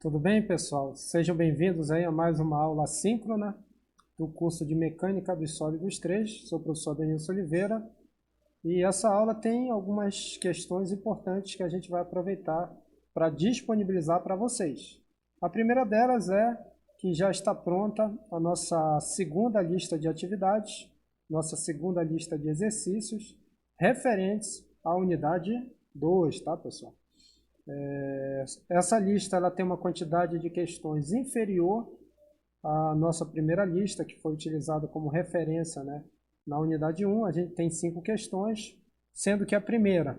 Tudo bem, pessoal? Sejam bem-vindos aí a mais uma aula assíncrona do curso de Mecânica dos Sólidos 3. Sou o professor Denilson Oliveira e essa aula tem algumas questões importantes que a gente vai aproveitar para disponibilizar para vocês. A primeira delas é que já está pronta a nossa segunda lista de atividades, nossa segunda lista de exercícios referentes à unidade 2, tá, pessoal? Essa lista ela tem uma quantidade de questões inferior à nossa primeira lista, que foi utilizada como referência, né? Na unidade 1, a gente tem 5 questões, sendo que a primeira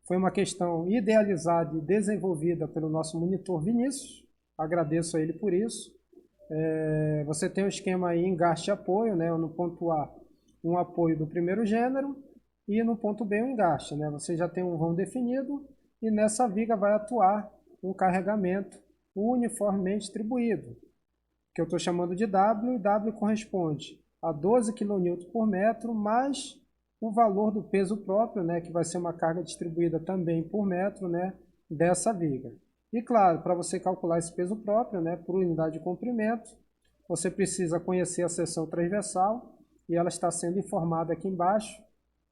foi uma questão idealizada e desenvolvida pelo nosso monitor Vinícius, agradeço a ele por isso. Você tem o esquema aí engaste e apoio, né? No ponto A, um apoio do primeiro gênero, e no ponto B, um engaste, né? Você já tem um vão definido, e nessa viga vai atuar um carregamento uniformemente distribuído, que eu estou chamando de W, e W corresponde a 12 kN por metro, mais o valor do peso próprio, né, que vai ser uma carga distribuída também por metro, né, dessa viga. E claro, para você calcular esse peso próprio, né, por unidade de comprimento, você precisa conhecer a seção transversal, e ela está sendo informada aqui embaixo,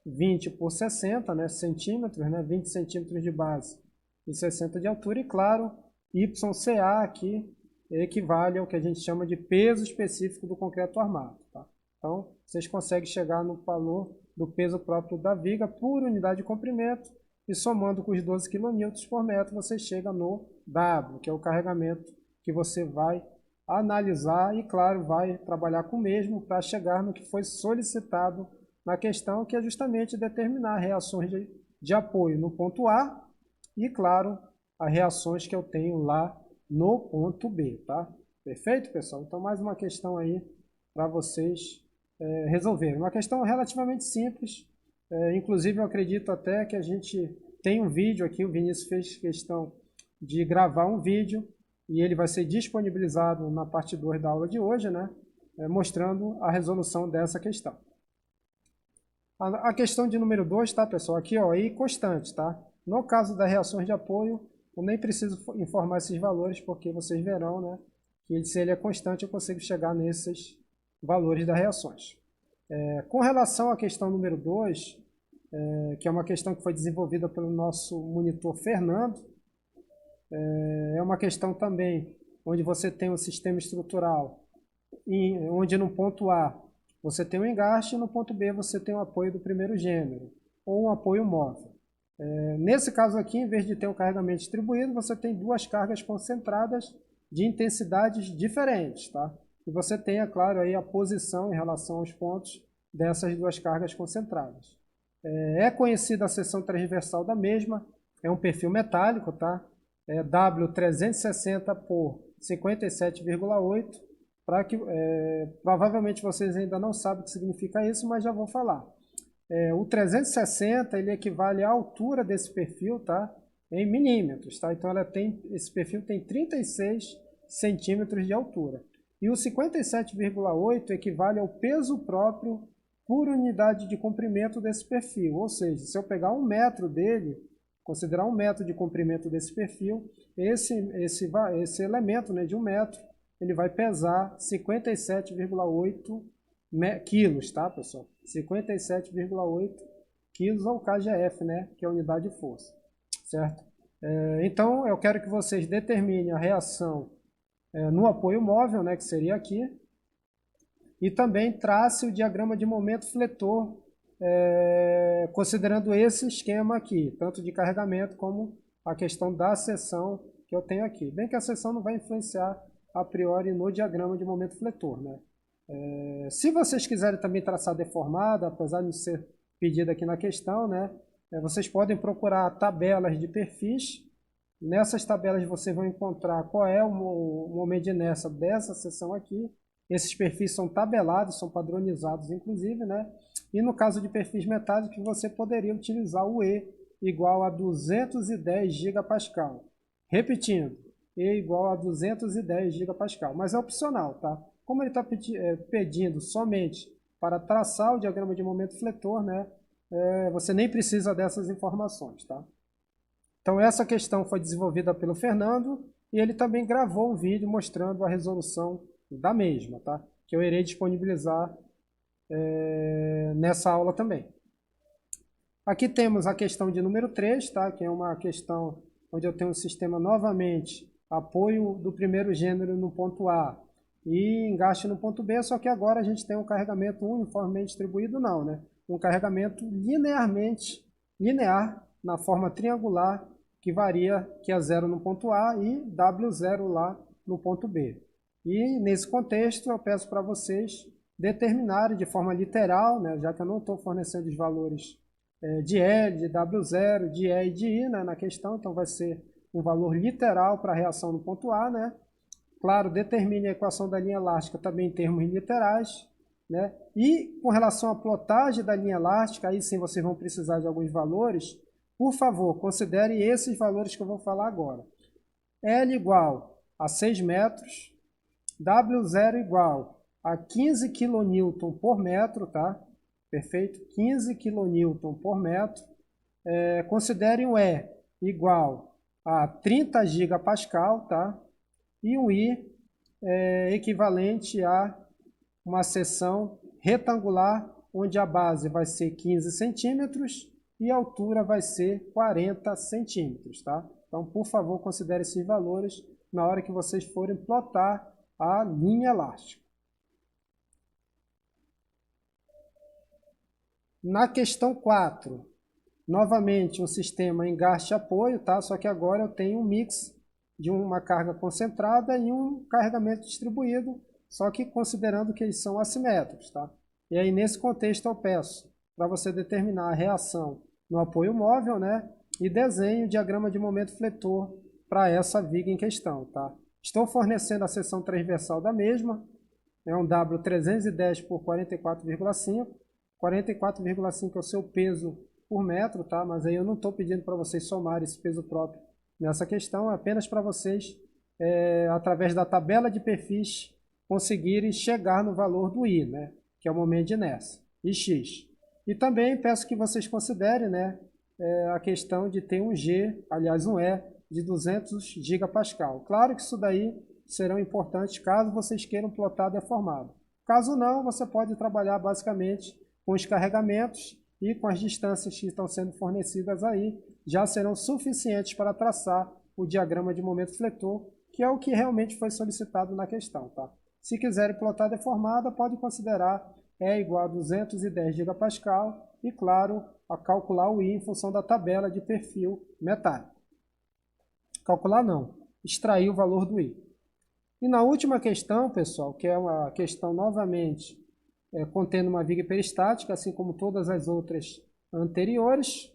20 por 60, né, centímetros, né, 20 centímetros de base e 60 de altura, e claro, YCA aqui equivale ao que a gente chama de peso específico do concreto armado. Tá? Então, vocês conseguem chegar no valor do peso próprio da viga por unidade de comprimento, e somando com os 12 kN por metro, você chega no W, que é o carregamento que você vai analisar e, claro, vai trabalhar com o mesmo para chegar no que foi solicitado na questão, que é justamente determinar reações de apoio no ponto A e, claro, as reações que eu tenho lá no ponto B, tá? Perfeito, pessoal? Então, mais uma questão aí para vocês resolverem. Uma questão relativamente simples, inclusive eu acredito até que a gente tem um vídeo aqui, o Vinícius fez questão de gravar um vídeo e ele vai ser disponibilizado na parte 2 da aula de hoje, né? Mostrando a resolução dessa questão. A questão de número 2, tá, pessoal? Aqui, ó, I constante, tá? No caso das reações de apoio, eu nem preciso informar esses valores, porque vocês verão, né, que se ele é constante, eu consigo chegar nesses valores das reações. Com relação à questão número 2, que é uma questão que foi desenvolvida pelo nosso monitor Fernando, é uma questão também onde você tem um sistema estrutural, onde no ponto A você tem um engaste e no ponto B você tem o apoio do primeiro gênero, ou um apoio móvel. Nesse caso aqui, em vez de ter um carregamento distribuído, você tem duas cargas concentradas de intensidades diferentes, tá? E você tem, é claro, aí a posição em relação aos pontos dessas duas cargas concentradas. É conhecida a seção transversal da mesma, é um perfil metálico, tá? É W360 por 57,8, para que provavelmente vocês ainda não sabem o que significa isso, mas já vou falar. O 360 ele equivale à altura desse perfil, tá? Em milímetros, tá? Então esse perfil tem 36 centímetros de altura. E o 57,8 equivale ao peso próprio por unidade de comprimento desse perfil. Ou seja, se eu pegar 1 metro dele, considerar 1 metro de comprimento desse perfil, esse elemento, né, de 1 metro, ele vai pesar 57,8 quilos, tá, pessoal? 57,8 quilos ao kgf, né, que é a unidade de força, certo? Então, eu quero que vocês determinem a reação no apoio móvel, né, que seria aqui, e também trace o diagrama de momento fletor, considerando esse esquema aqui, tanto de carregamento como a questão da seção que eu tenho aqui. Bem que a seção não vai influenciar a priori no diagrama de momento fletor, né? Se vocês quiserem também traçar deformada, apesar de não ser pedido aqui na questão, né, vocês podem procurar tabelas de perfis. Nessas tabelas vocês vão encontrar qual é o momento de inércia dessa seção aqui. Esses perfis são tabelados, são padronizados inclusive, né? E no caso de perfis metálicos, você poderia utilizar o E igual a 210 gigapascal. Repetindo, E igual a 210 gigapascal, mas é opcional, tá? Como ele está pedindo somente para traçar o diagrama de momento fletor, né, você nem precisa dessas informações, tá? Então essa questão foi desenvolvida pelo Fernando e ele também gravou um vídeo mostrando a resolução da mesma, tá? Que eu irei disponibilizar nessa aula também. Aqui temos a questão de número 3, tá? Que é uma questão onde eu tenho um sistema novamente, apoio do primeiro gênero no ponto A e engaste no ponto B, só que agora a gente tem um carregamento uniformemente distribuído, não, né? Um carregamento linear na forma triangular, que varia, que é 0 no ponto A e W0 lá no ponto B. E nesse contexto eu peço para vocês determinarem de forma literal, né, já que eu não estou fornecendo os valores de L, de W0, de E e de I, né, na questão, então vai ser um valor literal para a reação no ponto A, né? Claro, determine a equação da linha elástica também em termos literais, né? E com relação à plotagem da linha elástica, aí sim vocês vão precisar de alguns valores. Por favor, considere esses valores que eu vou falar agora. L igual a 6 metros, W0 igual a 15 kN por metro, tá? Perfeito? 15 kN por metro. Considere o E igual a 30 gigapascal, tá? E o I equivalente a uma seção retangular, onde a base vai ser 15 centímetros e a altura vai ser 40 centímetros, tá? Então, por favor, considere esses valores na hora que vocês forem plotar a linha elástica. Na questão 4, novamente um sistema engaste-apoio, tá? Só que agora eu tenho um mix de uma carga concentrada e um carregamento distribuído, só que considerando que eles são assimétricos, tá? E aí nesse contexto eu peço para você determinar a reação no apoio móvel, né? E desenhe o diagrama de momento fletor para essa viga em questão, tá? Estou fornecendo a seção transversal da mesma, é um W310 por 44,5. 44,5 é o seu peso por metro, tá? Mas aí eu não estou pedindo para vocês somarem esse peso próprio nessa questão, é apenas para vocês, através da tabela de perfis, conseguirem chegar no valor do I, né? Que é o momento de inércia, e X. E também peço que vocês considerem, né, a questão de ter um G, aliás um E, de 200 gigapascal. Claro que isso daí serão importantes caso vocês queiram plotar deformado. Caso não, você pode trabalhar basicamente com os carregamentos e com as distâncias que estão sendo fornecidas aí, já serão suficientes para traçar o diagrama de momento fletor, que é o que realmente foi solicitado na questão, tá? Se quiserem plotar deformada, pode considerar E igual a 210 gigapascal e, claro, a calcular o I em função da tabela de perfil metálico. Calcular não, extrair o valor do I. E na última questão, pessoal, que é uma questão novamente contendo uma viga peristática, assim como todas as outras anteriores.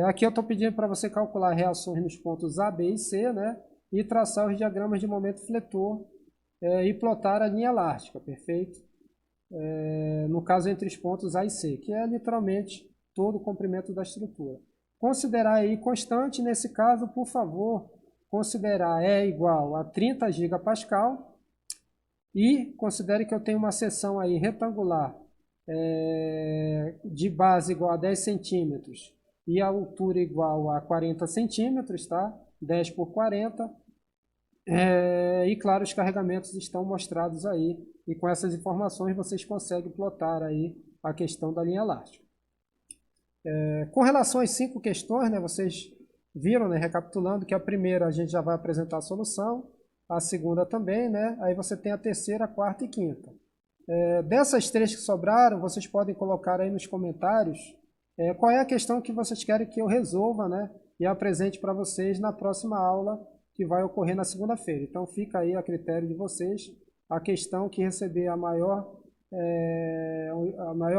Aqui eu estou pedindo para você calcular reações nos pontos A, B e C, né? E traçar os diagramas de momento fletor e plotar a linha elástica, perfeito? No caso entre os pontos A e C, que é literalmente todo o comprimento da estrutura. Considerar aí constante, nesse caso, por favor, considerar E igual a 30 gigapascal e considere que eu tenho uma seção aí retangular de base igual a 10 centímetros e a altura igual a 40 centímetros, tá? 10 por 40. E claro, os carregamentos estão mostrados aí e com essas informações vocês conseguem plotar aí a questão da linha elástica. Com relação às 5 questões, né, vocês viram, né, recapitulando, que a primeira a gente já vai apresentar a solução, a segunda também, né? Aí você tem a terceira, a quarta e quinta. Dessas 3 que sobraram, vocês podem colocar aí nos comentários qual é a questão que vocês querem que eu resolva, né? E apresente para vocês na próxima aula, que vai ocorrer na segunda-feira. Então fica aí a critério de vocês a questão que receber a maior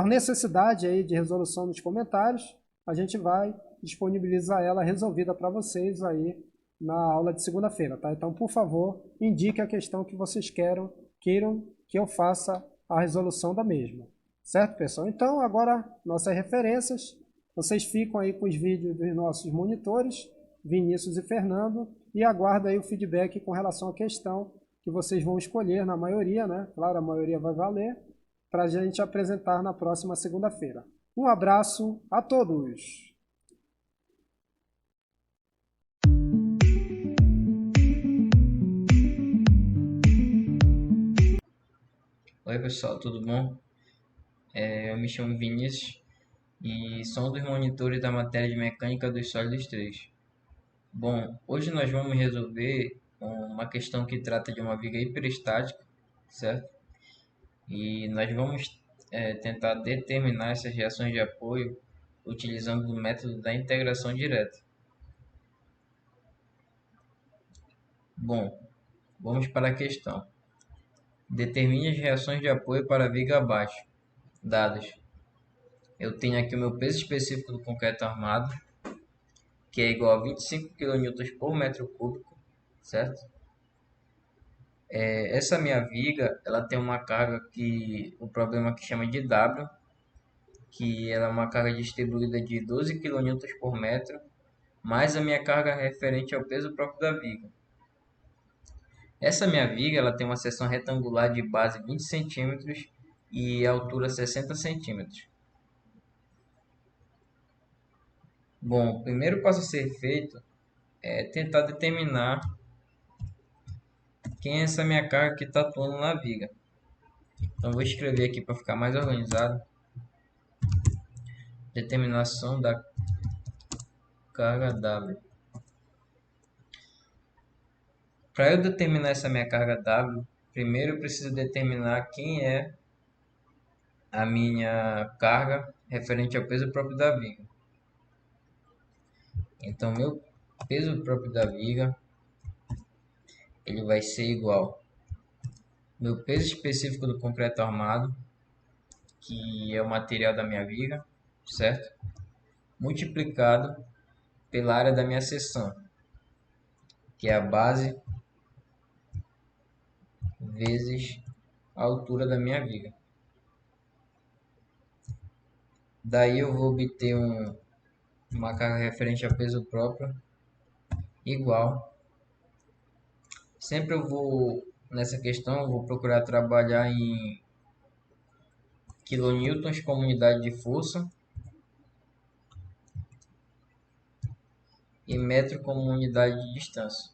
necessidade aí de resolução nos comentários, a gente vai disponibilizar ela resolvida para vocês aí na aula de segunda-feira, tá? Então, por favor, indique a questão que vocês queiram que eu faça a resolução da mesma. Certo, pessoal? Então, agora, nossas referências. Vocês ficam aí com os vídeos dos nossos monitores, Vinícius e Fernando, e aguardo aí o feedback com relação à questão que vocês vão escolher, na maioria, né? Claro, a maioria vai valer, para a gente apresentar na próxima segunda-feira. Um abraço a todos! Oi pessoal, tudo bom? Eu me chamo Vinícius e sou um dos monitores da matéria de Mecânica dos Sólidos 3. Bom, hoje nós vamos resolver uma questão que trata de uma viga hiperestática, certo? E nós vamos tentar determinar essas reações de apoio utilizando o método da integração direta. Bom, vamos para a questão. Determine as reações de apoio para a viga abaixo. Dados. Eu tenho aqui o meu peso específico do concreto armado, que é igual a 25 kN por metro cúbico, certo? Essa minha viga, ela tem uma carga que o problema que chama de W, que ela é uma carga distribuída de 12 kN por metro, mais a minha carga referente ao peso próprio da viga. Essa minha viga, ela tem uma seção retangular de base 20 centímetros e altura 60 centímetros. Bom, o primeiro passo a ser feito é tentar determinar quem é essa minha carga que está atuando na viga. Então vou escrever aqui para ficar mais organizado. Determinação da carga W. Para eu determinar essa minha carga W, primeiro eu preciso determinar quem é a minha carga referente ao peso próprio da viga. Então meu peso próprio da viga ele vai ser igual meu peso específico do concreto armado, que é o material da minha viga, certo? Multiplicado pela área da minha seção, que é a base vezes a altura da minha viga. Daí eu vou obter uma carga referente a peso próprio igual. Sempre eu vou, nessa questão, eu vou procurar trabalhar em kilonewtons como unidade de força e metro como unidade de distância.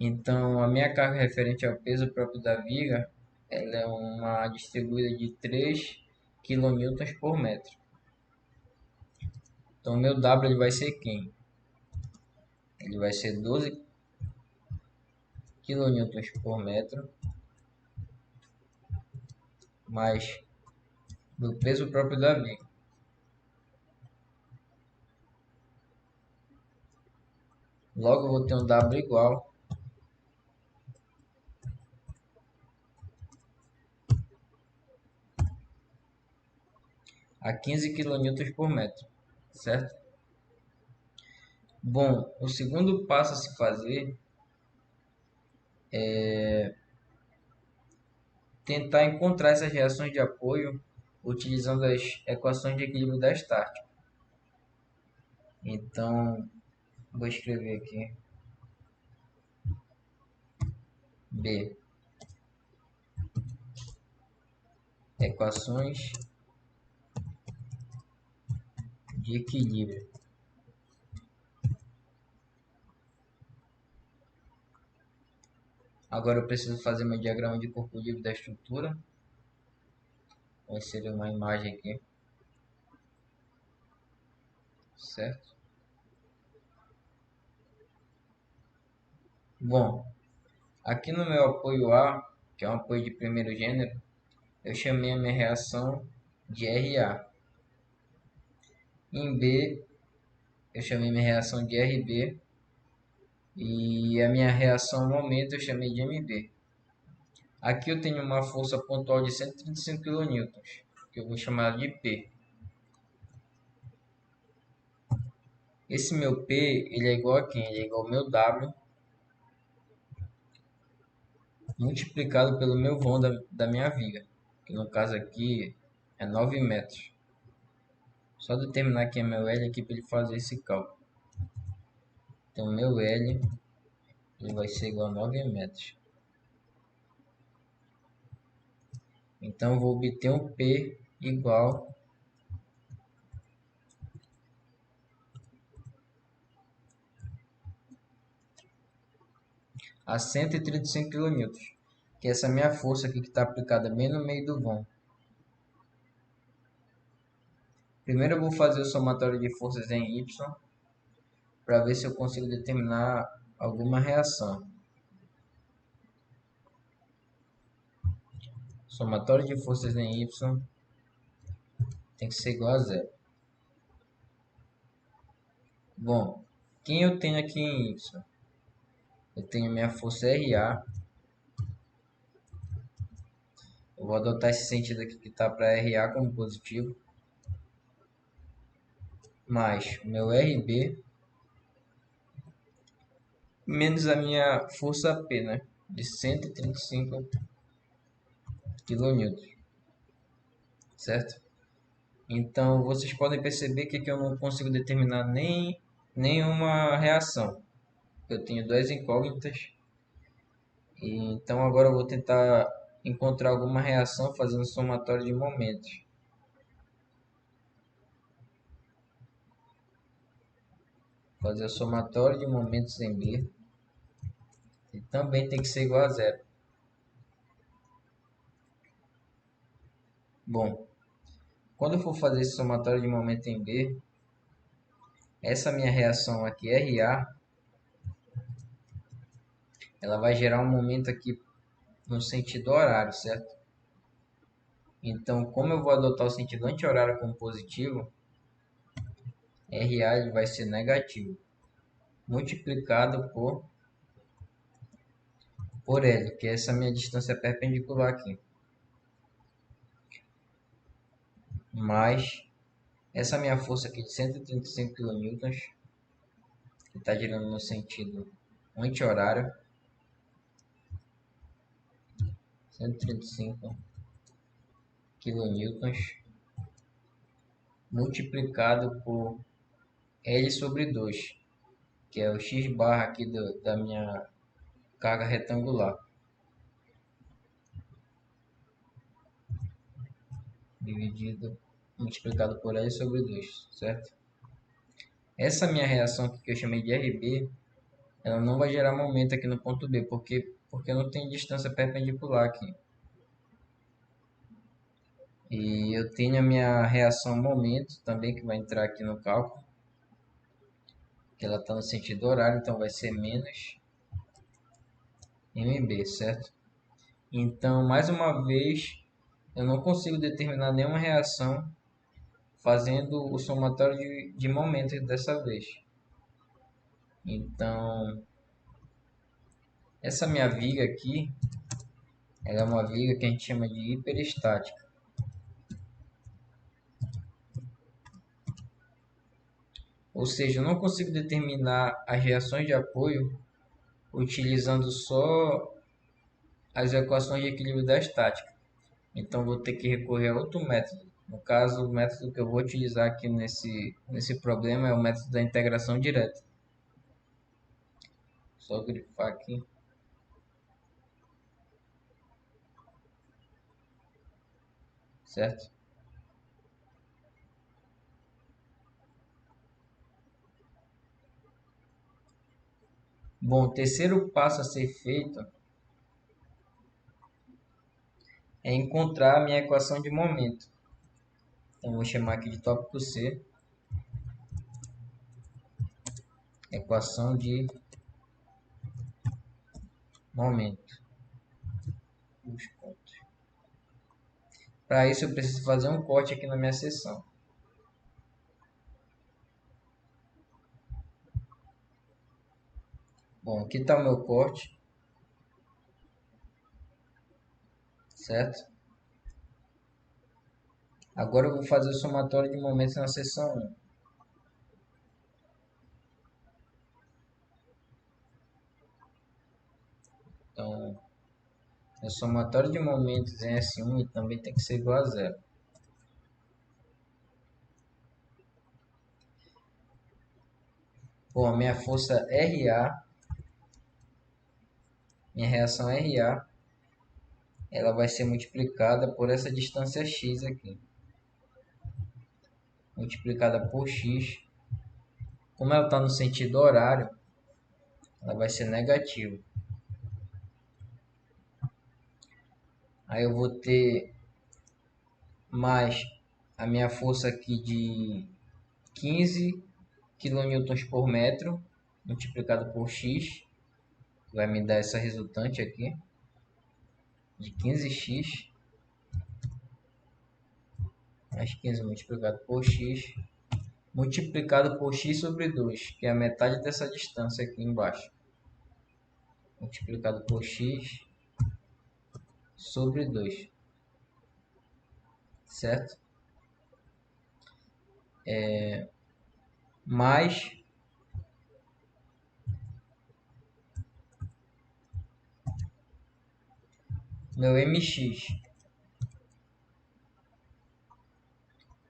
Então, a minha carga referente ao peso próprio da viga, ela é uma distribuída de 3 kilonewtons por metro. Então, o meu W ele vai ser quem? Ele vai ser 12 kilonewtons por metro mais do peso próprio da viga. Logo, eu vou ter um W igual a 15 kN por metro, certo? Bom, o segundo passo a se fazer é tentar encontrar essas reações de apoio utilizando as equações de equilíbrio da estática. Então, vou escrever aqui B. Equações de equilíbrio. Agora eu preciso fazer meu diagrama de corpo livre da estrutura. Vou inserir uma imagem aqui, certo? Bom, aqui no meu apoio A, que é um apoio de primeiro gênero, eu chamei a minha reação de RA. Em B, eu chamei minha reação de RB. E a minha reação no momento eu chamei de MB. Aqui eu tenho uma força pontual de 135 kN, que eu vou chamar de P. Esse meu P, ele é igual a quem? Ele é igual ao meu W multiplicado pelo meu vão da minha viga, que no caso aqui é 9 metros. Só determinar aqui é meu L aqui para ele fazer esse cálculo. Então meu L ele vai ser igual a 9 metros. Então eu vou obter um P igual a 135 kN. que é essa minha força aqui que está aplicada bem no meio do vão. Primeiro eu vou fazer o somatório de forças em Y para ver se eu consigo determinar alguma reação. Somatório de forças em Y tem que ser igual a zero. Bom, quem eu tenho aqui em Y? Eu tenho minha força RA. Eu vou adotar esse sentido aqui que está para RA como positivo. Mais o meu RB. Menos a minha força P, né? De 135 kN. Certo? Então, vocês podem perceber que aqui eu não consigo determinar nenhuma reação. Eu tenho duas incógnitas. Então, agora eu vou tentar encontrar alguma reação fazendo somatório de momentos. Fazer o somatório de momentos em B. E também tem que ser igual a zero. Bom, quando eu for fazer esse somatório de momento em B, essa minha reação aqui, RA, ela vai gerar um momento aqui no sentido horário, certo? Então, como eu vou adotar o sentido anti-horário como positivo, RA vai ser negativo, multiplicado por L, que é essa minha distância perpendicular aqui, mais essa minha força aqui de 135 kN, que está girando no sentido anti-horário, 135 kN, multiplicado por L sobre 2, que é o x barra aqui da minha carga retangular, dividido, multiplicado por L sobre 2, certo? Essa minha reação aqui que eu chamei de RB, ela não vai gerar momento aqui no ponto B, porque não tem distância perpendicular aqui. E eu tenho a minha reação momento também, que vai entrar aqui no cálculo, que ela está no sentido horário, então vai ser menos MB, certo? Então, mais uma vez, eu não consigo determinar nenhuma reação fazendo o somatório de momentos dessa vez. Então, essa minha viga aqui, ela é uma viga que a gente chama de hiperestática. Ou seja, eu não consigo determinar as reações de apoio utilizando só as equações de equilíbrio da estática. Então, vou ter que recorrer a outro método. No caso, o método que eu vou utilizar aqui nesse problema é o método da integração direta. Só grifar aqui. Certo? Bom, o terceiro passo a ser feito é encontrar a minha equação de momento. Então, vou chamar aqui de tópico C. Equação de momento. Os pontos. Para isso, eu preciso fazer um corte aqui na minha seção. Bom, aqui está o meu corte. Certo? Agora eu vou fazer o somatório de momentos na seção 1. Então, o somatório de momentos em S1 também tem que ser igual a zero. Bom, a minha força RA, minha reação RA, ela vai ser multiplicada por essa distância x aqui. Multiplicada por x. Como ela está no sentido horário, ela vai ser negativa. Aí eu vou ter mais a minha força aqui de 15 quilonewtons por metro multiplicado por x, vai me dar essa resultante aqui de 15x mais 15 multiplicado por x multiplicado por x sobre 2, que é a metade dessa distância aqui embaixo, multiplicado por x sobre 2, certo? Mais meu mx.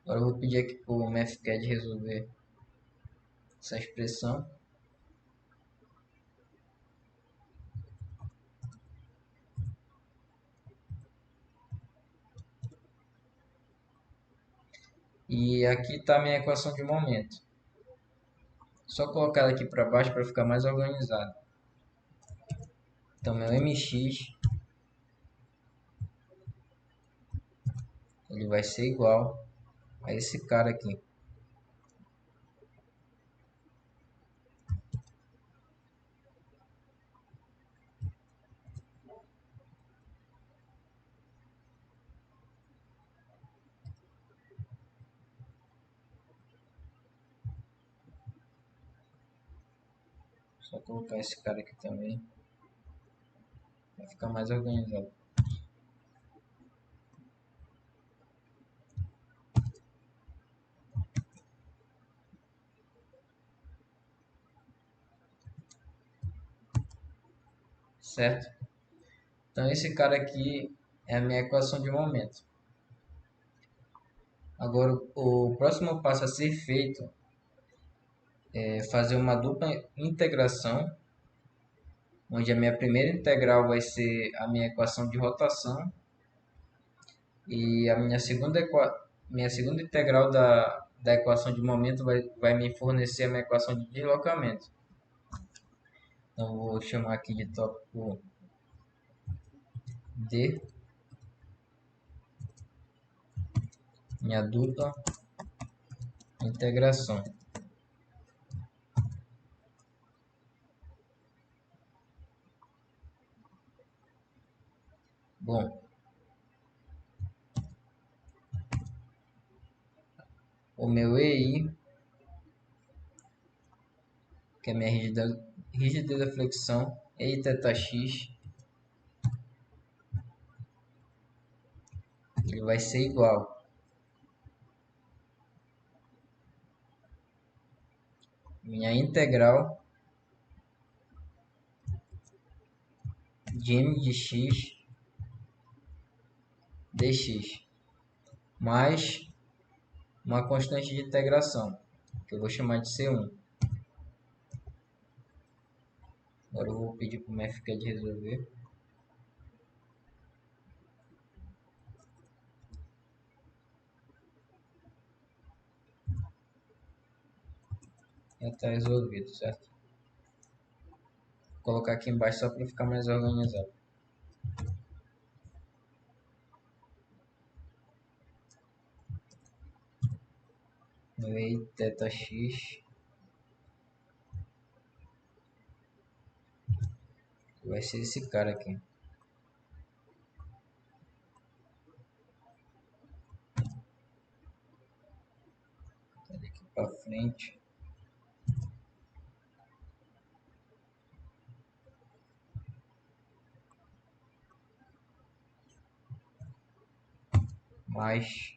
Agora eu vou pedir aqui para o MathCAD resolver essa expressão. E aqui está a minha equação de momento. Só colocar ela aqui para baixo para ficar mais organizado. Então, meu mx ele vai ser igual a esse cara aqui. Só colocar esse cara aqui também. Vai ficar mais organizado. Certo? Então esse cara aqui é a minha equação de momento. Agora o próximo passo a ser feito é fazer uma dupla integração, onde a minha primeira integral vai ser a minha equação de rotação e a minha segunda integral da equação de momento vai me fornecer a minha equação de deslocamento. Então vou chamar aqui de tópico D, minha dupla integração. Bom, o meu EI, que é minha rigidez da flexão, EI θx, ele vai ser igual minha integral de m de x dx mais uma constante de integração, que eu vou chamar de C1. Agora eu vou pedir para o MathCAD resolver. Já está resolvido, certo? Vou colocar aqui embaixo só para ficar mais organizado. Meu EI θx vai ser esse cara aqui. Daqui para frente. Mais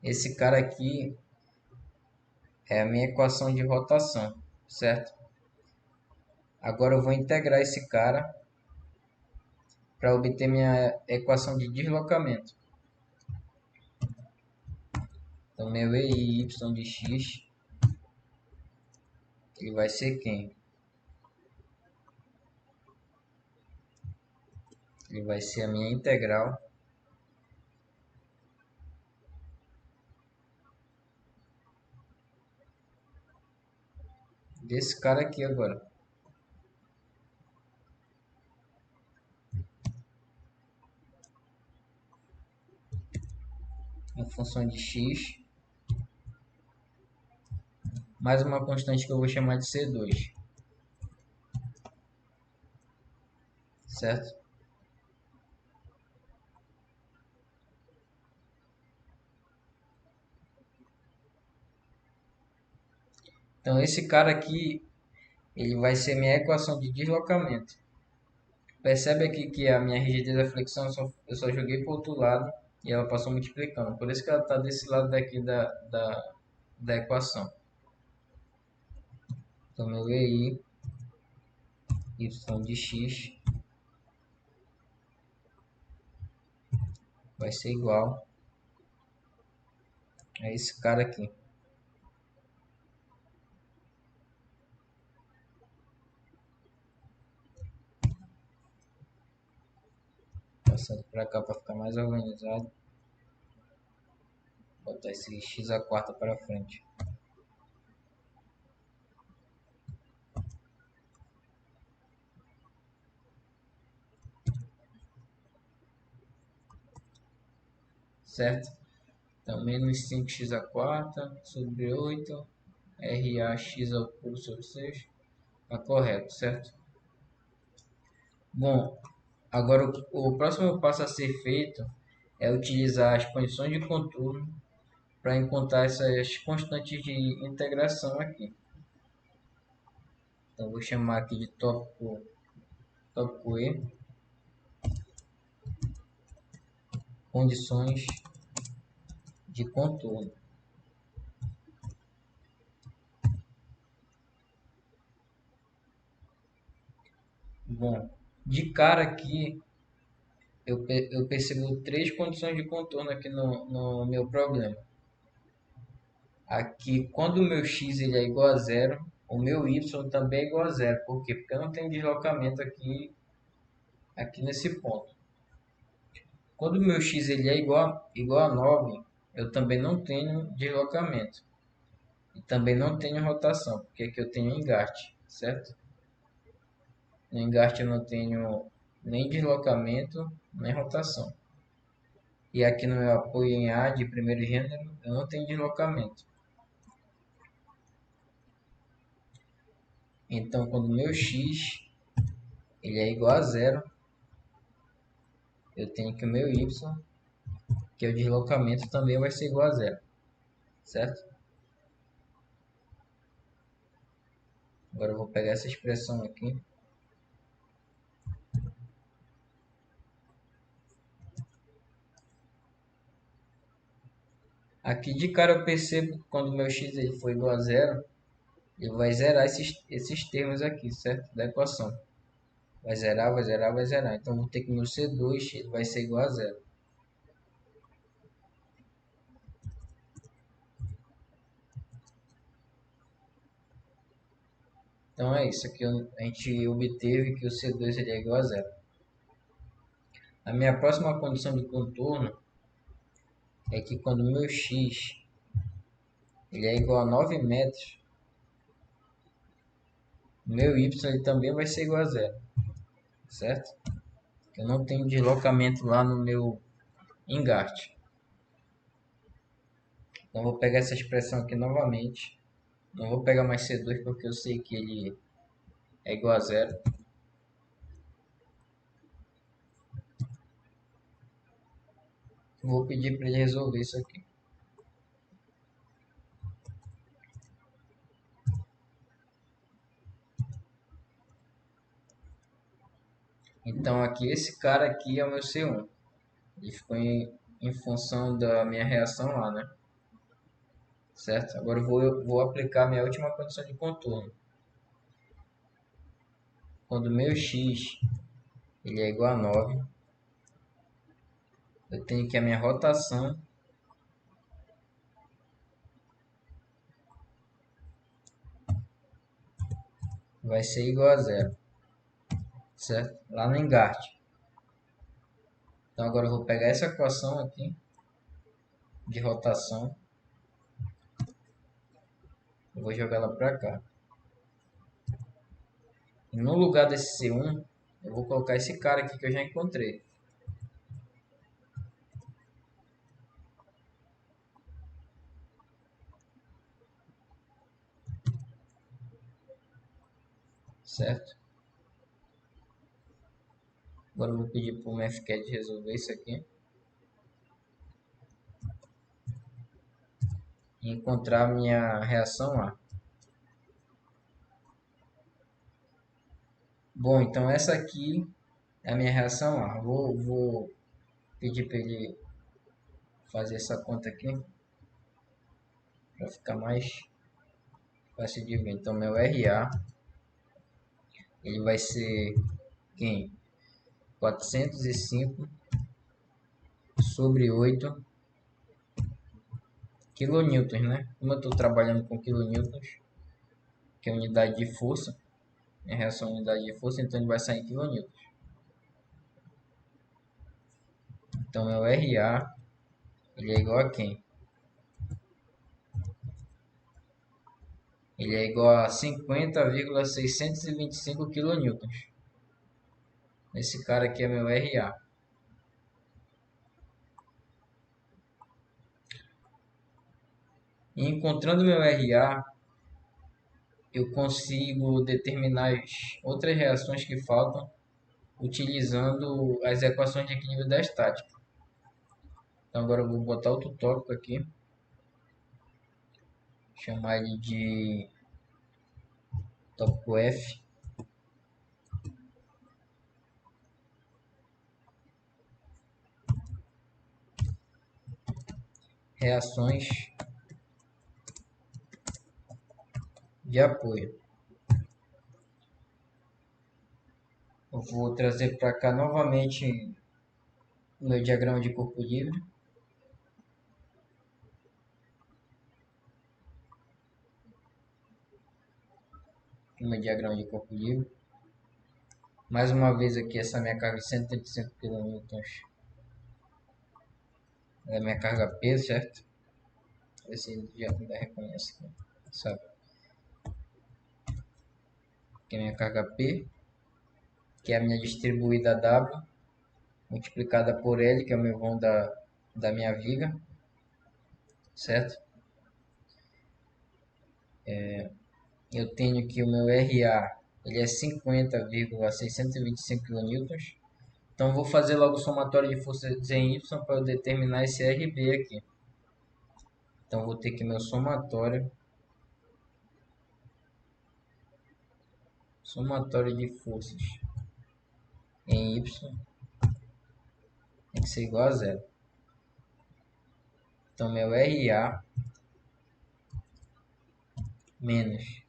esse cara aqui é a minha equação de rotação, certo? Agora eu vou integrar esse cara para obter minha equação de deslocamento. Então, meu EI y de x, ele vai ser quem? Ele vai ser a minha integral desse cara aqui agora. A função de x, mais uma constante que eu vou chamar de C2, certo? Então esse cara aqui, ele vai ser minha equação de deslocamento. Percebe aqui que a minha rigidez da flexão eu só joguei para o outro lado e ela passou multiplicando. Por isso que ela está desse lado daqui da equação. Então meu EI, y de x, vai ser igual a esse cara aqui. Passando para cá para ficar mais organizado. Botar esse x a quarta para frente. Certo? Então, menos 5x a quarta sobre 8, RAx ao cubo sobre 6. Está correto, certo? Bom, agora o próximo passo a ser feito é utilizar as condições de contorno para encontrar essas constantes de integração aqui. Então, vou chamar aqui de tópico E, condições de contorno. Bom, de cara aqui, eu percebo três condições de contorno aqui no meu problema. Aqui, quando o meu x ele é igual a zero, o meu y também é igual a zero. Por quê? Porque eu não tenho deslocamento aqui nesse ponto. Quando o meu x ele é igual a 9, eu também não tenho deslocamento. E também não tenho rotação, porque aqui eu tenho engarte, certo? No engarte eu não tenho nem deslocamento, nem rotação. E aqui no meu apoio em A de primeiro gênero, eu não tenho deslocamento. Então, quando o meu x ele é igual a zero, eu tenho que o meu y, que é o deslocamento, também vai ser igual a zero, certo? Agora eu vou pegar essa expressão aqui. Aqui de cara eu percebo que quando o meu x ele for igual a zero, ele vai zerar esses termos aqui, certo? Da equação. Vai zerar, vai zerar, vai zerar. Então vou ter que meu C2 ele vai ser igual a zero. Então é isso. Aqui a gente obteve que o C2 ele é igual a zero. A minha próxima condição de contorno é que quando o meu x ele é igual a 9 metros, o meu y ele também vai ser igual a zero, certo? Eu não tenho deslocamento lá no meu engarte. Então vou pegar essa expressão aqui novamente. Não vou pegar mais C2 porque eu sei que ele é igual a zero. Vou pedir para ele resolver isso aqui. Então aqui esse cara aqui é o meu C1. Ele ficou em função da minha reação lá, né? Certo? Agora eu vou aplicar a minha última condição de contorno. Quando o meu x ele é igual a 9, eu tenho que a minha rotação vai ser igual a zero, certo? Lá no engarte. Então agora eu vou pegar essa equação aqui de rotação, eu vou jogar ela para cá. No lugar desse C1, eu vou colocar esse cara aqui que eu já encontrei. Certo? Agora eu vou pedir para o MFCAD resolver isso aqui. E encontrar a minha reação A. Bom, então essa aqui é a minha reação A. Vou pedir para ele fazer essa conta aqui para ficar mais fácil de ver. Então meu RA ele vai ser quem? 405 sobre 8 kilonewtons, né? Como eu estou trabalhando com kilonewtons, que é unidade de força, minha reação é unidade de força, então ele vai sair em kilonewtons. Então meu RA ele é igual a quem? Ele é igual a 50,625 kilonewtons. Esse cara aqui é meu RA. E encontrando meu RA, eu consigo determinar as outras reações que faltam utilizando as equações de equilíbrio da estática. Então agora eu vou botar outro tópico aqui, chamar ele de tópico F. Reações de apoio. Eu vou trazer para cá novamente o meu diagrama de corpo livre. O meu diagrama de corpo livre. Mais uma vez aqui essa minha carga de 135 kN. É a minha carga peso, certo? Esse ele já reconhece aqui, sabe? Aqui é a minha carga P, que é a minha distribuída W, multiplicada por L, que é o meu vão da minha viga, certo? Eu tenho aqui o meu RA, ele é 50,625 kN. Então vou fazer logo o somatório de forças em Y para eu determinar esse RB aqui. Então vou ter que meu somatório de forças em Y tem que ser igual a zero. Então meu RA menos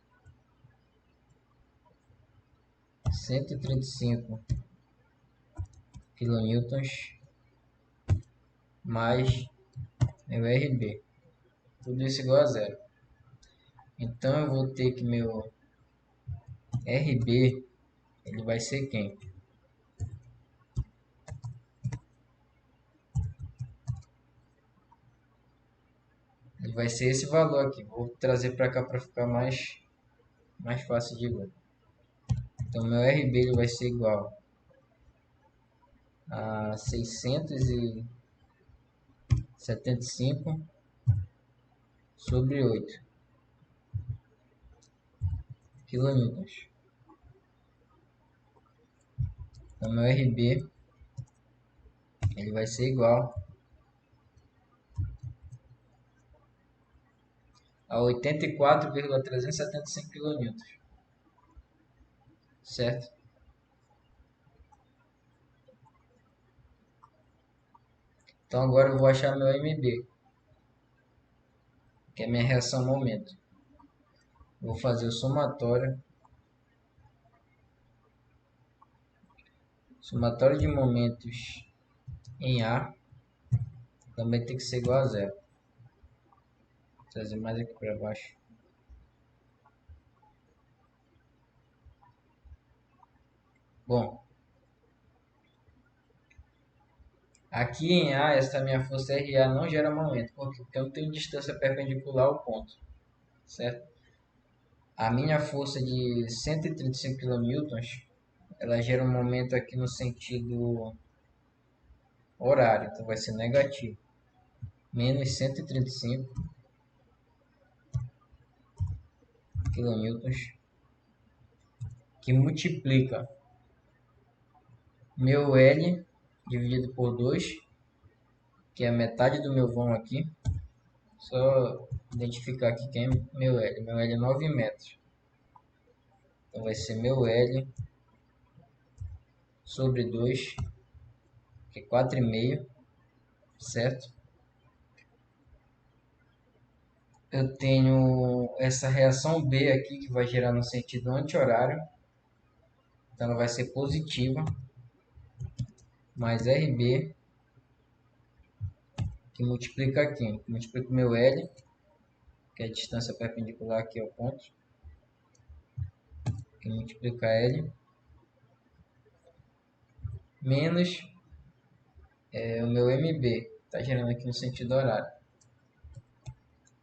135 kilonewtons mais meu RB, tudo isso igual a zero. Então eu vou ter que meu RB ele vai ser quem? Ele vai ser esse valor aqui. Vou trazer para cá para ficar mais fácil de ver. Então meu RB ele vai ser igual a 675 sobre 8 kilonewtons. Então meu RB ele vai ser igual a 84,375 kilonewtons, certo? Então agora eu vou achar meu MB, que é minha reação momento. Vou fazer o somatório de momentos em A também tem que ser igual a zero. Vou trazer mais aqui para baixo. Bom, aqui em A, essa minha força RA não gera momento, porque eu não tenho distância perpendicular ao ponto, certo? A minha força de 135 kN, ela gera um momento aqui no sentido horário, então vai ser negativo. Menos 135 kN, que multiplica meu L dividido por 2, que é a metade do meu vão aqui. Só identificar aqui quem é meu L. Meu L é 9 metros. Então vai ser meu L sobre 2, que é 4,5, certo? Eu tenho essa reação B aqui que vai gerar no sentido anti-horário. Então ela vai ser positiva, mais RB, que multiplica aqui. Multiplica o meu L, que é a distância perpendicular aqui ao ponto, que multiplica L, menos o meu MB, está gerando aqui no sentido horário,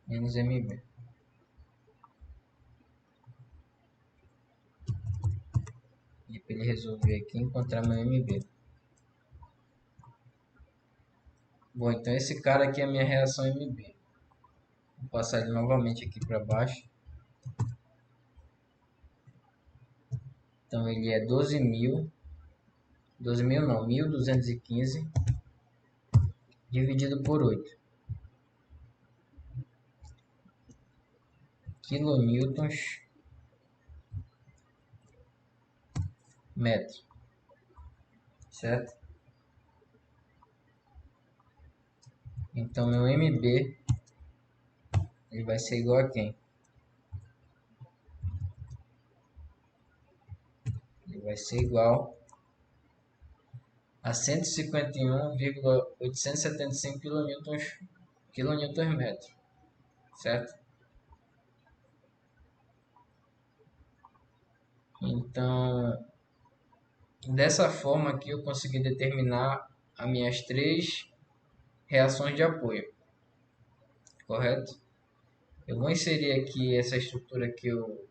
menos MB. E para ele resolver aqui, encontrar meu MB. Bom, então esse cara aqui é a minha reação MB. Vou passar ele novamente aqui para baixo. Então ele é 12.000 não, 1.215 dividido por 8 kilonewtons metro, certo? Então meu MB ele vai ser igual a quem? Ele vai ser igual a 151,875 quilonewtons metro, certo? Então, dessa forma aqui eu consegui determinar as minhas três reações de apoio, correto? Eu vou inserir aqui essa estrutura que eu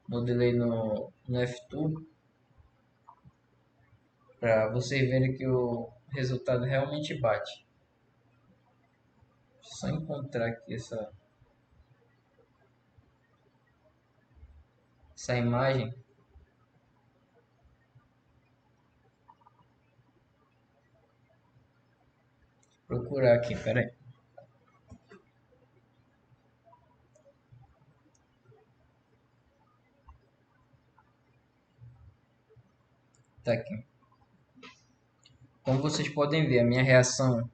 modelei no FTube para vocês verem que o resultado realmente bate. Só encontrar aqui essa imagem. Procurar aqui, peraí. Tá aqui. Como vocês podem ver, a minha reação,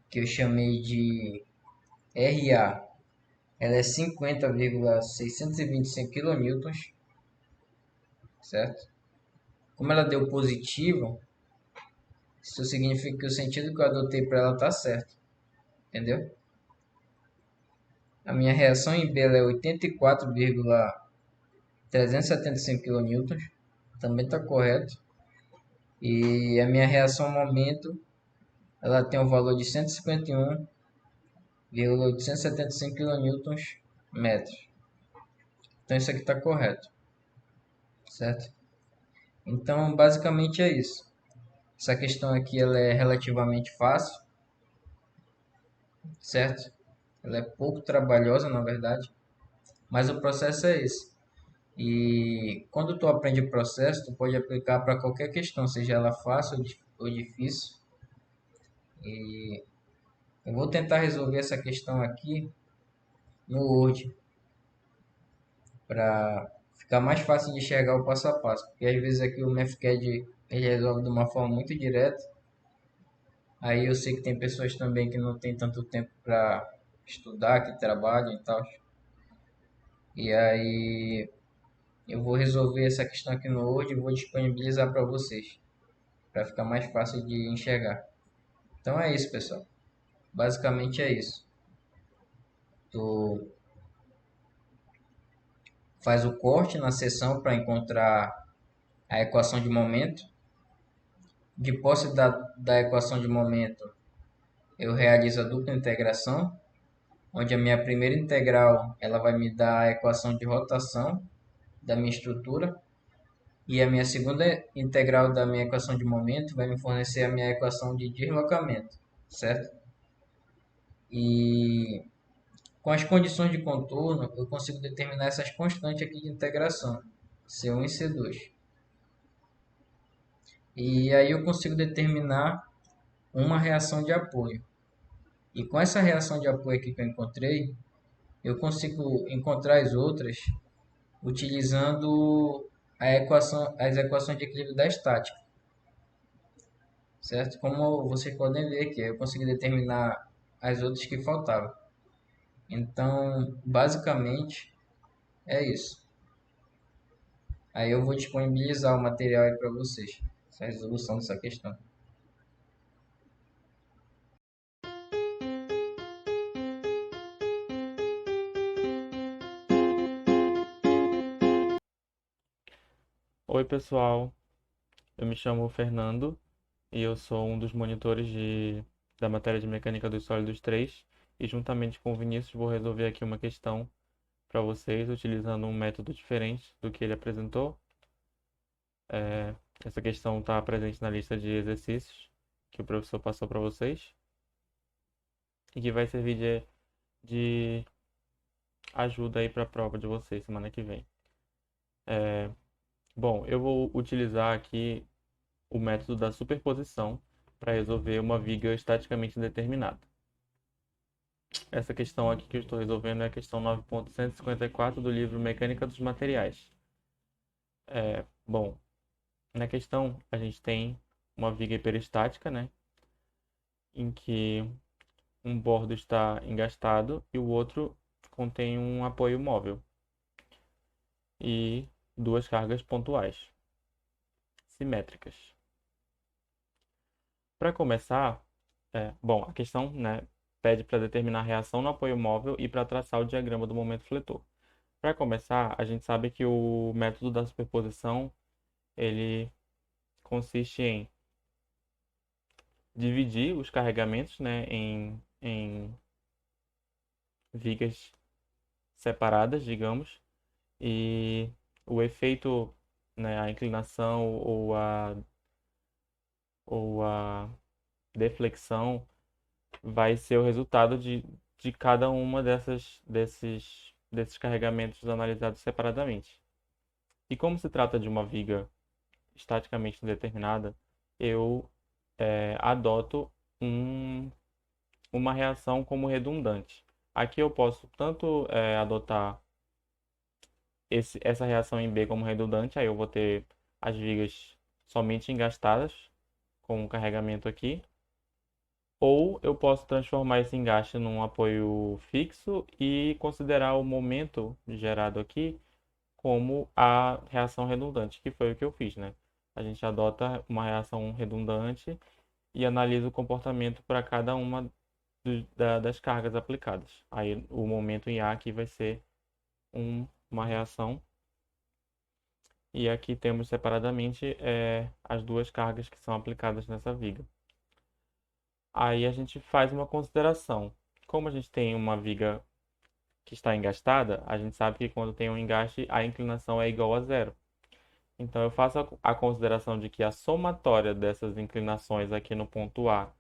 que eu chamei de RA, ela é 50,625 kN, certo? Como ela deu positivo, isso significa que o sentido que eu adotei para ela está certo, entendeu? A minha reação em B ela é 84,375 kN, também está correto. E a minha reação ao momento ela tem um valor de 151,875 kN metros. Então isso aqui está correto, certo? Então basicamente é isso. Essa questão aqui ela é relativamente fácil, certo? Ela é pouco trabalhosa, na verdade, mas o processo é esse. E quando tu aprende o processo, tu pode aplicar para qualquer questão, seja ela fácil ou difícil. E eu vou tentar resolver essa questão aqui no Word, para ficar mais fácil de enxergar o passo a passo, porque às vezes aqui o MathCAD ele resolve de uma forma muito direta. Aí eu sei que tem pessoas também que não tem tanto tempo para estudar, que trabalham e tal. E aí eu vou resolver essa questão aqui no Word e vou disponibilizar para vocês, para ficar mais fácil de enxergar. Então é isso, pessoal. Basicamente é isso. Tu faz o corte na seção para encontrar a equação de momento. De posse da equação de momento, eu realizo a dupla integração. onde a minha primeira integral ela vai me dar a equação de rotação da minha estrutura e a minha segunda integral da minha equação de momento vai me fornecer a minha equação de deslocamento, certo? E com as condições de contorno, eu consigo determinar essas constantes aqui de integração, C1 e C2. E aí eu consigo determinar uma reação de apoio. E com essa reação de apoio aqui que eu encontrei, eu consigo encontrar as outras utilizando as equações de equilíbrio da estática, certo? Como vocês podem ver aqui, eu consegui determinar as outras que faltavam. Então, basicamente, é isso. Aí eu vou disponibilizar o material aí para vocês, essa resolução dessa questão. Oi, pessoal. Eu me chamo Fernando e eu sou um dos monitores da matéria de Mecânica dos Sólidos 3 e juntamente com o Vinícius vou resolver aqui uma questão para vocês utilizando um método diferente do que ele apresentou. É, essa questão está presente na lista de exercícios que o professor passou para vocês e que vai servir de ajuda aí para a prova de vocês semana que vem. Bom, eu vou utilizar aqui o método da superposição para resolver uma viga estaticamente determinada. Essa questão aqui que eu estou resolvendo é a questão 9.154 do livro Mecânica dos Materiais. Bom, na questão a gente tem uma viga hiperestática, né, em que um bordo está engastado e o outro contém um apoio móvel e duas cargas pontuais, simétricas. Para começar, bom, a questão, né, pede para determinar a reação no apoio móvel e para traçar o diagrama do momento fletor. Para começar, a gente sabe que o método da superposição ele consiste em dividir os carregamentos, né, em vigas separadas, digamos, e o efeito, né, a inclinação ou a deflexão vai ser o resultado de cada uma desses carregamentos analisados separadamente. E como se trata de uma viga estaticamente determinada, eu adoto uma reação como redundante. Aqui eu posso tanto adotar essa reação em B como redundante, aí eu vou ter as vigas somente engastadas com o carregamento aqui, ou eu posso transformar esse engaste num apoio fixo e considerar o momento gerado aqui como a reação redundante, que foi o que eu fiz, né? A gente adota uma reação redundante e analisa o comportamento para cada uma das cargas aplicadas. Aí o momento em A aqui vai ser uma reação. E aqui temos separadamente as duas cargas que são aplicadas nessa viga. Aí a gente faz uma consideração. Como a gente tem uma viga que está engastada, a gente sabe que quando tem um engaste, a inclinação é igual a zero. Então eu faço a consideração de que a somatória dessas inclinações aqui no ponto A,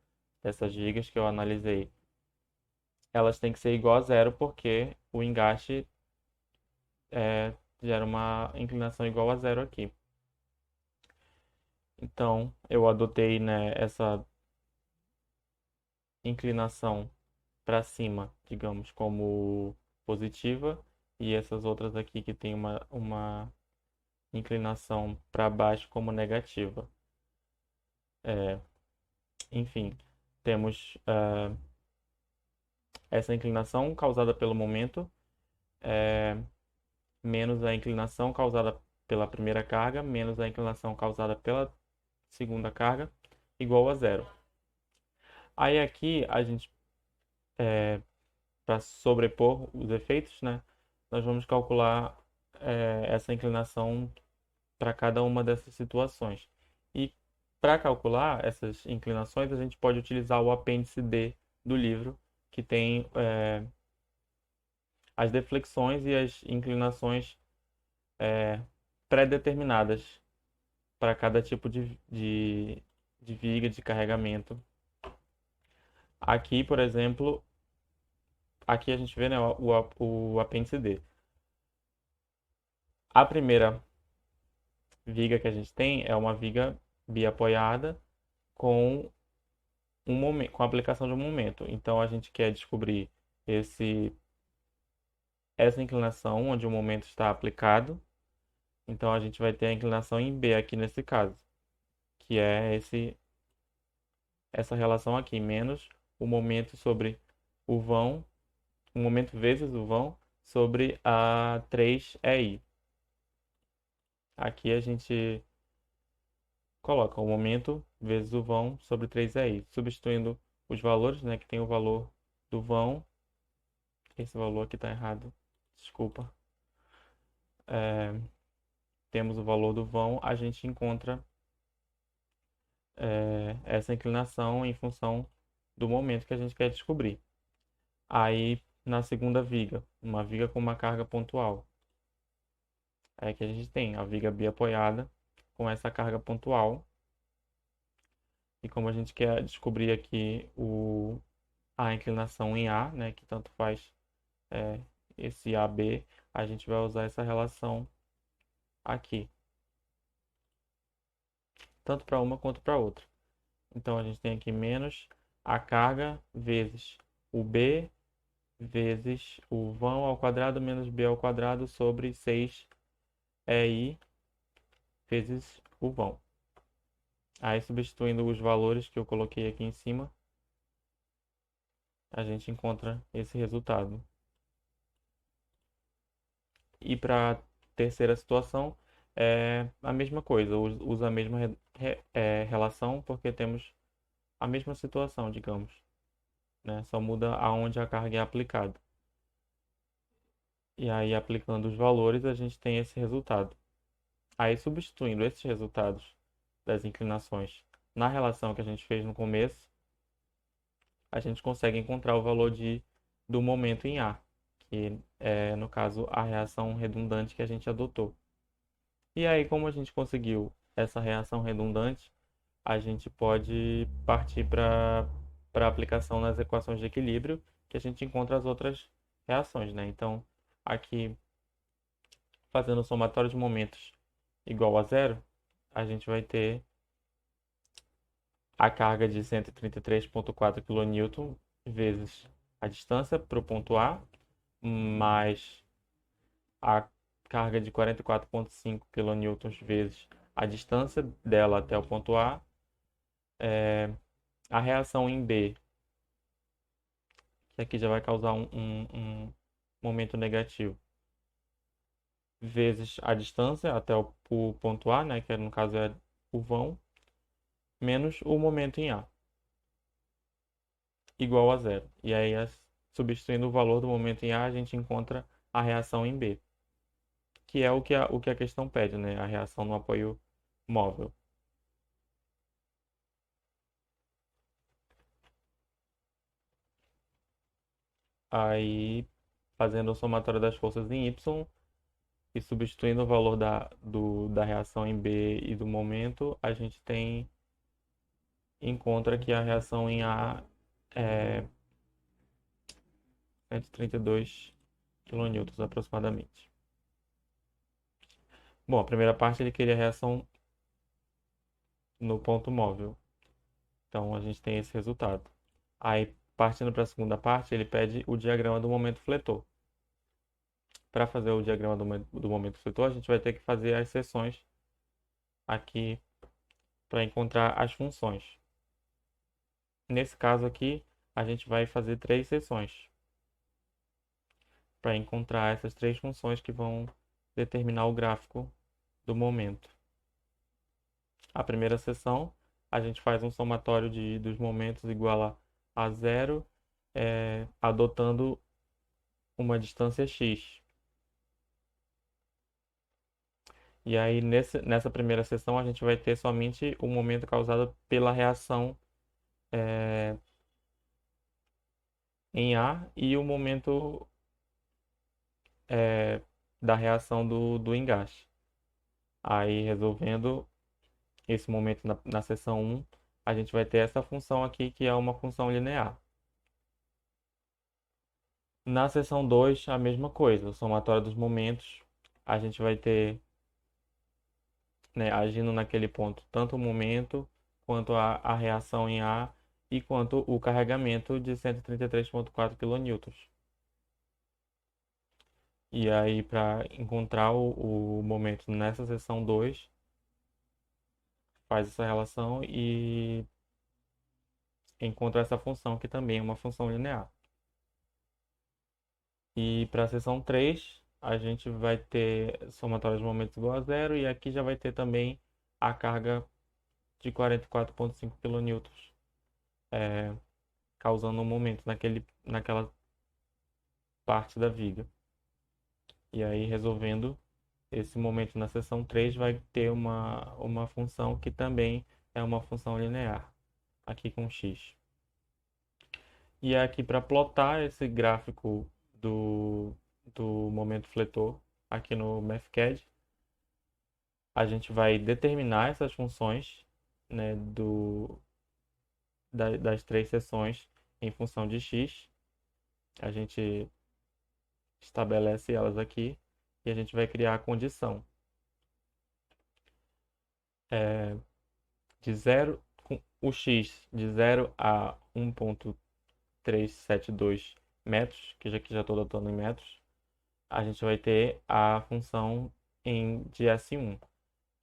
dessas vigas que eu analisei, elas têm que ser igual a zero porque o engaste gera uma inclinação igual a zero aqui. Então eu adotei, né, essa inclinação para cima, digamos, como positiva, e essas outras aqui que tem uma inclinação para baixo como negativa. Enfim, temos essa inclinação causada pelo momento, menos a inclinação causada pela primeira carga, menos a inclinação causada pela segunda carga, igual a zero. Aí aqui a gente, para sobrepor os efeitos, né, nós vamos calcular essa inclinação para cada uma dessas situações. E para calcular essas inclinações, a gente pode utilizar o apêndice D do livro, que tem as deflexões e as inclinações pré-determinadas para cada tipo de viga de carregamento. Aqui, por exemplo, aqui a gente vê, né, o apêndice D. A primeira viga que a gente tem é uma viga biapoiada com com a aplicação de um momento. Então a gente quer descobrir essa inclinação onde o momento está aplicado. Então a gente vai ter a inclinação em B aqui nesse caso, que é essa relação aqui, menos o momento sobre o vão, o momento vezes o vão sobre a 3EI. Aqui a gente coloca o momento vezes o vão sobre 3EI, substituindo os valores, né, que tem o valor do vão. Esse valor aqui está errado, desculpa. Temos o valor do vão, a gente encontra essa inclinação em função do momento que a gente quer descobrir. Aí, na segunda viga, uma viga com uma carga pontual. É que a gente tem a viga biapoiada com essa carga pontual. E como a gente quer descobrir aqui a inclinação em A, né, que tanto faz esse AB, a gente vai usar essa relação aqui, tanto para uma quanto para outra. Então a gente tem aqui menos a carga vezes o B vezes o vão ao quadrado menos B ao quadrado sobre 6EI vezes o vão. Aí substituindo os valores que eu coloquei aqui em cima, a gente encontra esse resultado. E para a terceira situação é a mesma coisa, usa a mesma relação porque temos a mesma situação, digamos, né? Só muda aonde a carga é aplicada. E aí aplicando os valores a gente tem esse resultado. Aí substituindo esses resultados das inclinações na relação que a gente fez no começo, a gente consegue encontrar o valor do momento em A, que é, no caso, a reação redundante que a gente adotou. E aí, como a gente conseguiu essa reação redundante, a gente pode partir para a aplicação nas equações de equilíbrio, que a gente encontra as outras reações, né? Então, aqui, fazendo o somatório de momentos igual a zero, a gente vai ter a carga de 133,4 kN vezes a distância para o ponto A, mais a carga de 44,5 kN vezes a distância dela até o ponto A, a reação em B, que aqui já vai causar um momento negativo, vezes a distância até o ponto A, né, que no caso é o vão, menos o momento em A, igual a zero. E aí, substituindo o valor do momento em A, a gente encontra a reação em B, que é o que a questão pede, né? A reação no apoio móvel. Aí, fazendo o somatório das forças em Y e substituindo o valor da reação em B e do momento, a gente encontra que a reação em A é 132 kN aproximadamente. Bom, a primeira parte ele queria a reação no ponto móvel. Então a gente tem esse resultado. Aí, partindo para a segunda parte, ele pede o diagrama do momento fletor. Para fazer o diagrama do momento fletor, a gente vai ter que fazer as seções aqui para encontrar as funções. Nesse caso aqui, a gente vai fazer 3 seções para encontrar essas 3 funções que vão determinar o gráfico do momento. A primeira seção, a gente faz um somatório dos momentos igual a zero, adotando uma distância x. E aí, nessa primeira seção, a gente vai ter somente o momento causado pela reação em A e o momento da reação do engaste. Aí, resolvendo esse momento na seção 1, a gente vai ter essa função aqui, que é uma função linear. Na seção 2, a mesma coisa, o somatório dos momentos, a gente vai ter, né, agindo naquele ponto, tanto o momento, quanto a reação em A, e quanto o carregamento de 133,4 kN. E aí, para encontrar o momento nessa seção 2, faz essa relação e encontra essa função, que também é uma função linear. E para a seção 3, a gente vai ter somatório de momentos igual a zero, e aqui já vai ter também a carga de 44,5 kN, causando um momento naquela parte da viga. E aí, resolvendo esse momento na seção 3, vai ter uma função que também é uma função linear, aqui com x. E aqui para plotar esse gráfico do momento fletor, aqui no MathCAD, a gente vai determinar essas funções, né, das três seções em função de x. A gente estabelece elas aqui e a gente vai criar a condição de zero, com o x de 0 a 1,372 metros, que já estou adotando em metros. A gente vai ter a função de S1.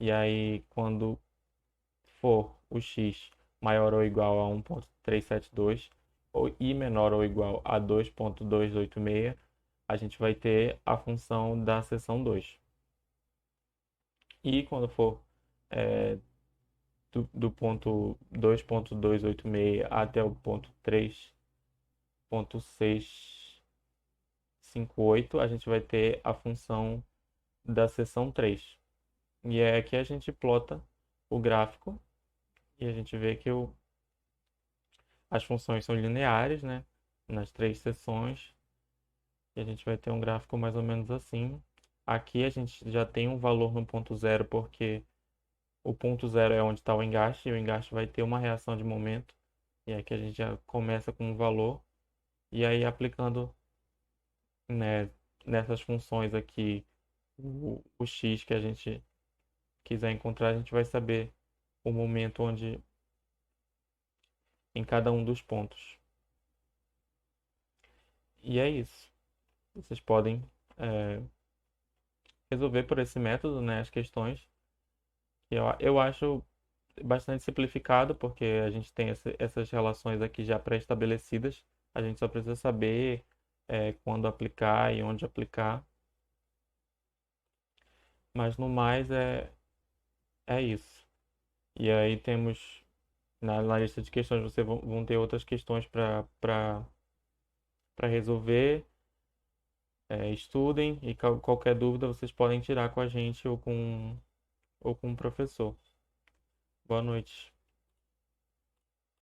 E aí, quando for o x maior ou igual a 1,372 e menor ou igual a 2,286, a gente vai ter a função da seção 2. E quando for do ponto 2,286 até o ponto 3,658, a gente vai ter a função da seção 3. E é aqui a gente plota o gráfico e a gente vê que as funções são lineares, né, nas três seções. E a gente vai ter um gráfico mais ou menos assim. Aqui a gente já tem um valor no ponto zero, porque o ponto zero é onde está o engaste, e o engaste vai ter uma reação de momento. E aqui a gente já começa com um valor. E aí, aplicando, né, nessas funções aqui, o x que a gente quiser encontrar, a gente vai saber o momento onde em cada um dos pontos. E é isso. Vocês podem resolver por esse método, né, as questões. Eu acho bastante simplificado, porque a gente tem essas relações aqui já pré-estabelecidas. A gente só precisa saber quando aplicar e onde aplicar. Mas no mais é isso. E aí temos na lista de questões, vocês vão ter outras questões para resolver. Estudem, e qualquer dúvida vocês podem tirar com a gente ou com o professor. Boa noite.